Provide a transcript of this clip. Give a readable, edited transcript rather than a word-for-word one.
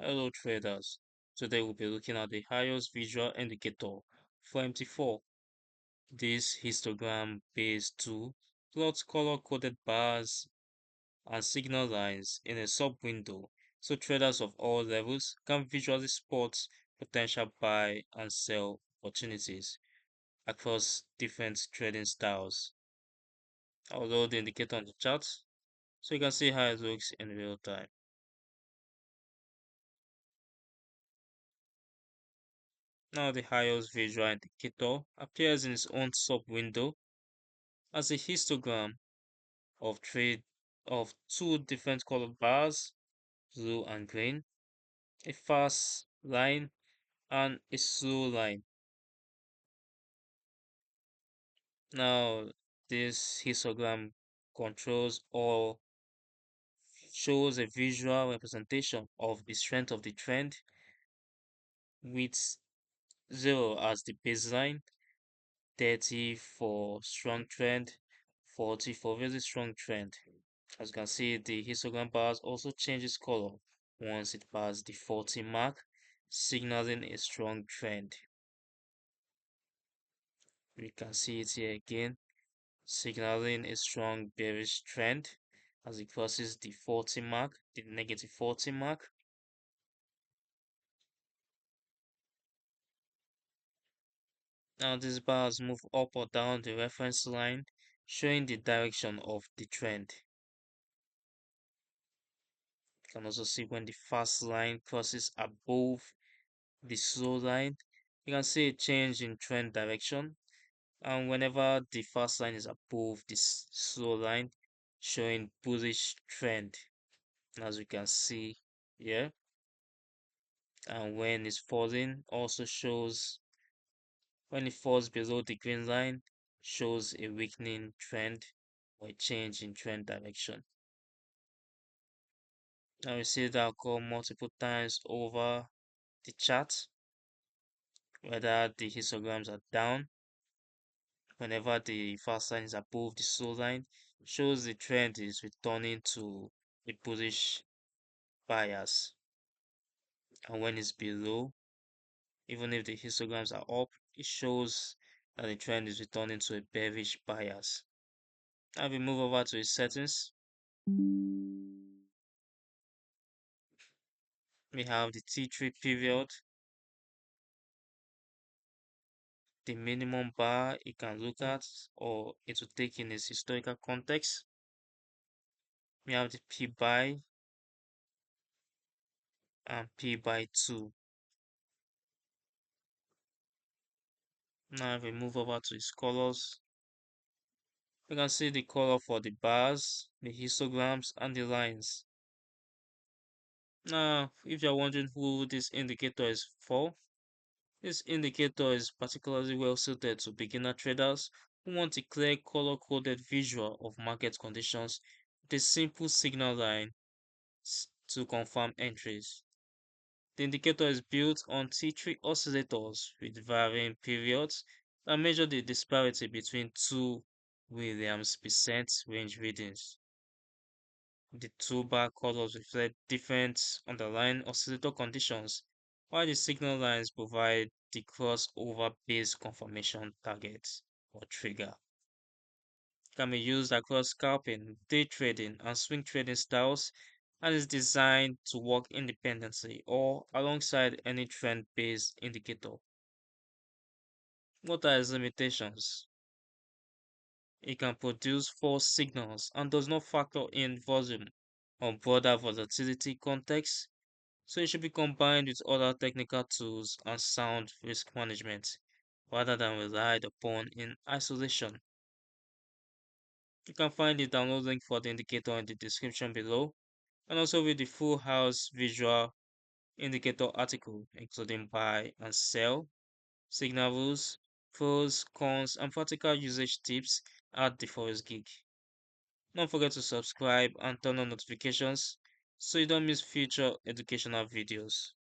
Hello traders. Today we'll be looking at the Haos Visual Indicator for MT4. This histogram-based tool plots color-coded bars and signal lines in a sub-window so traders of all levels can visually spot potential buy and sell opportunities across different trading styles. I'll load the indicator on the chart so you can see how it looks in real time. Now the Haos Visual Indicator appears in its own sub-window as a histogram of trade of two different colored bars, blue and green, a fast line and a slow line. Now this histogram controls or shows a visual representation of the strength of the trend with 0 as the baseline, 30 for strong trend, 40 for very strong trend. As you can see, the histogram bars also changes color once it passes the 40 mark, signaling a strong trend. We can see it here again, signaling a strong bearish trend as it crosses the 40 mark, the negative 40 mark. Now these bars move up or down the reference line, showing the direction of the trend. You can also see when the fast line crosses above the slow line, you can see a change in trend direction. And whenever the fast line is above this slow line, showing bullish trend, as you can see here. And when it's falling, also shows when it falls below the green line, shows a weakening trend or a change in trend direction. Now we see that occur multiple times over the chart, whether the histograms are down. Whenever the fast line is above the slow line, shows the trend is returning to a bullish bias. And when it's below, even if the histograms are up, it shows that the trend is returning to a bearish bias. Now we move over to its settings. We have the T3 period, the minimum bar it can look at or it will take in its historical context. We have the P by and P by 2. Now if we move over to its colors, we can see the color for the bars, the histograms, and the lines. Now, if you're wondering who this indicator is for, this indicator is particularly well suited to beginner traders who want a clear color-coded visual of market conditions with a simple signal line to confirm entries. The indicator is built on T3 oscillators with varying periods that measure the disparity between two Williams percent range readings. The two bar colors reflect different underlying oscillator conditions, while the signal lines provide the crossover based confirmation target or trigger. It can be used across scalping, day trading, and swing trading styles, and is designed to work independently or alongside any trend based indicator. What are its limitations? It can produce false signals and does not factor in volume or broader volatility context, so it should be combined with other technical tools and sound risk management rather than relied upon in isolation. You can find the download link for the indicator in the description below and also read the full house visual indicator article including buy and sell, signal rules, pros, cons, and practical usage tips at the Forex Geek. Don't forget to subscribe and turn on notifications so you don't miss future educational videos.